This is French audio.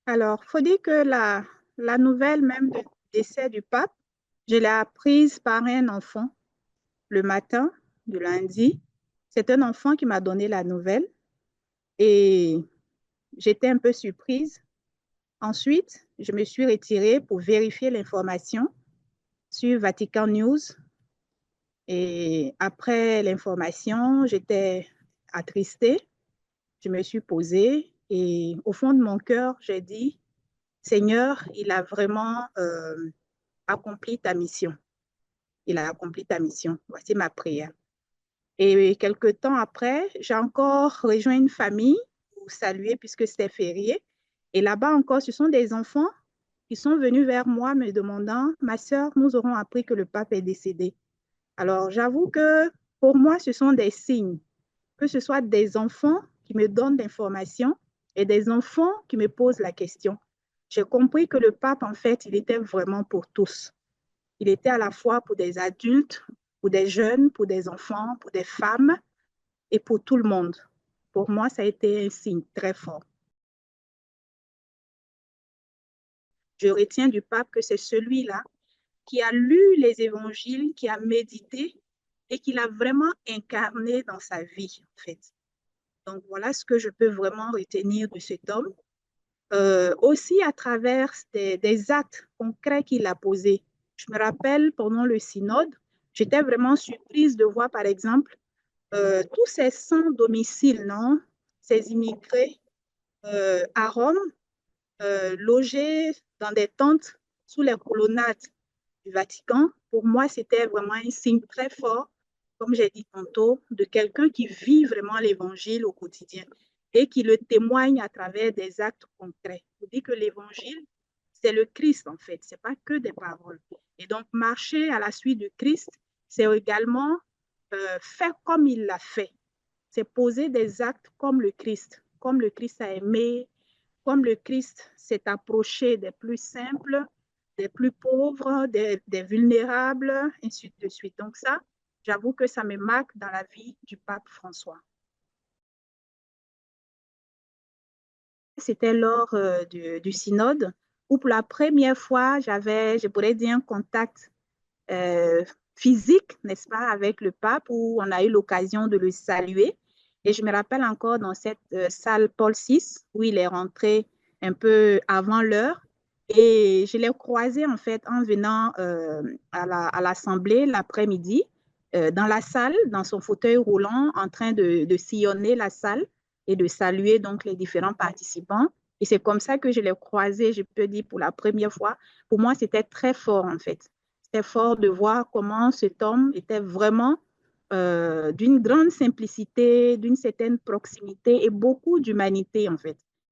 Alors, faut dire que la nouvelle même du décès du pape, je l'ai apprise par un enfant le matin du lundi. C'est un enfant qui m'a donné la nouvelle et j'étais un peu surprise. Ensuite, je me suis retirée pour vérifier l'information sur Vatican News. Et après l'information, j'étais attristée. Je me suis posée et au fond de mon cœur, j'ai dit, Seigneur, il a vraiment accompli ta mission. Il a accompli ta mission. Voici ma prière. Et quelques temps après, j'ai encore rejoint une famille pour saluer puisque c'était férié. Et là-bas encore, ce sont des enfants qui sont venus vers moi me demandant, ma sœur, nous aurons appris que le pape est décédé. Alors, j'avoue que pour moi, ce sont des signes, que ce soit des enfants qui me donnent l'information et des enfants qui me posent la question. J'ai compris que le pape, en fait, il était vraiment pour tous. Il était à la fois pour des adultes, pour des jeunes, pour des enfants, pour des femmes et pour tout le monde. Pour moi, ça a été un signe très fort. Je retiens du pape que c'est celui-là qui a lu les évangiles, qui a médité et qui l'a vraiment incarné dans sa vie, en fait. Donc, voilà ce que je peux vraiment retenir de cet homme. Aussi à travers des actes concrets qu'il a posés. Je me rappelle pendant le synode, j'étais vraiment surprise de voir, par exemple, tous ces sans domicile, non, ces immigrés à Rome, logés dans des tentes sous les colonnades du Vatican. Pour moi, c'était vraiment un signe très fort, comme j'ai dit tantôt, de quelqu'un qui vit vraiment l'évangile au quotidien et qui le témoigne à travers des actes concrets. On dit que l'évangile, c'est le Christ en fait, c'est pas que des paroles. Et donc, marcher à la suite du Christ, c'est également faire comme il l'a fait. C'est poser des actes comme le Christ a aimé, comme le Christ s'est approché des plus simples, des plus pauvres, des vulnérables, ainsi de suite. Donc ça, j'avoue que ça me marque dans la vie du pape François. C'était lors du synode où pour la première fois, j'avais, je pourrais dire, un contact euh, physique, n'est-ce pas, avec le pape, où on a eu l'occasion de le saluer. Et je me rappelle encore dans cette salle Paul VI, où il est rentré un peu avant l'heure. Et je l'ai croisé, en fait, en venant à l'Assemblée l'après-midi, dans la salle, dans son fauteuil roulant, en train de sillonner la salle et de saluer donc les différents participants. Et c'est comme ça que je l'ai croisé, je peux dire, pour la première fois. Pour moi, c'était très fort, en fait. C'était fort de voir comment cet homme était vraiment d'une grande simplicité, d'une certaine proximité et beaucoup d'humanité, en fait.